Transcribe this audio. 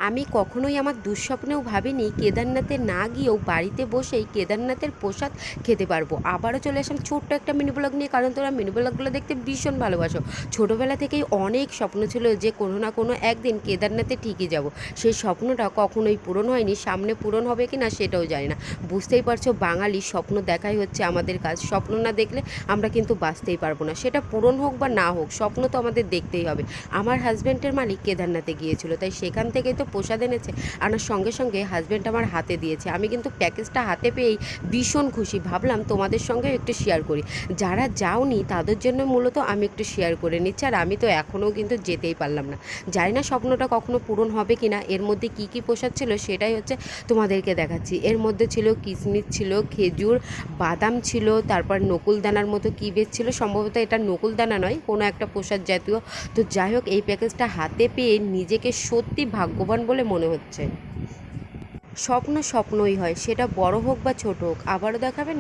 আমি কখনোই আমার দুঃস্বপ্নেও ভাবিনি কেদারনাথে না গিয়েও বাড়িতে বসেই কেদারনাথের প্রসাদ খেতে পারবো। আবারও চলে আসলাম ছোট্ট একটা মিনি ব্লগ নিয়ে, কারণ তোমরা মিনি ব্লগগুলো দেখতে ভীষণ ভালোবাসো। ছোটোবেলা থেকেই অনেক স্বপ্ন ছিল যে কোনো না কোনো একদিন কেদারনাথে ঠিকই যাব। সেই স্বপ্নটা কখনোই পূরণ হয়নি, সামনে পূরণ হবে কি না সেটাও জানি না। বুঝতেই পারছো, বাঙালি স্বপ্ন দেখাই হচ্ছে আমাদের কাজ। স্বপ্ন না দেখলে আমরা কিন্তু বাঁচতেই পারবো না, সেটা পূরণ হোক বা না হোক, স্বপ্ন তো আমাদের দেখতেই হবে। আমার হাজব্যান্ডের মালিক কেদারনাথে গিয়েছিল, তাই সেখান থেকেই তো প্রসাদ এনেছে। আনার সঙ্গে সঙ্গে হাজব্যান্ড আমার হাতে দিয়েছে। আমি কিন্তু প্যাকেজটা হাতে পেয়েই ভীষণ খুশি, ভাবলাম তোমাদের সঙ্গে একটু শেয়ার করি। যারা যাওনি তাদের জন্য মূলত আমি একটু শেয়ার করে নিচ্ছি। আর আমি তো এখনও কিন্তু যেতেই পারলাম না, জানি না স্বপ্নটা কখনো পূরণ হবে কি না। এর মধ্যে কি কি প্রসাদ ছিল সেটাই হচ্ছে তোমাদেরকে দেখাচ্ছি। এর মধ্যে ছিল কিশমিশ, ছিল খেজুর, বাদাম ছিল, তারপর নকুলদানার মতো কী বেশ ছিল, সম্ভবত এটা নকুলদানা নয়, কোনো একটা প্রসাদ জাতীয়। তো যাই হোক, এই প্যাকেজটা হাতে পেয়ে নিজেকে সত্যি ভাগ্যবান বলে মনে হচ্ছে। স্বপ্ন স্বপ্নই হয়, সেটা বড় হোক বা ছোট হোক। আবারও দেখাবেন।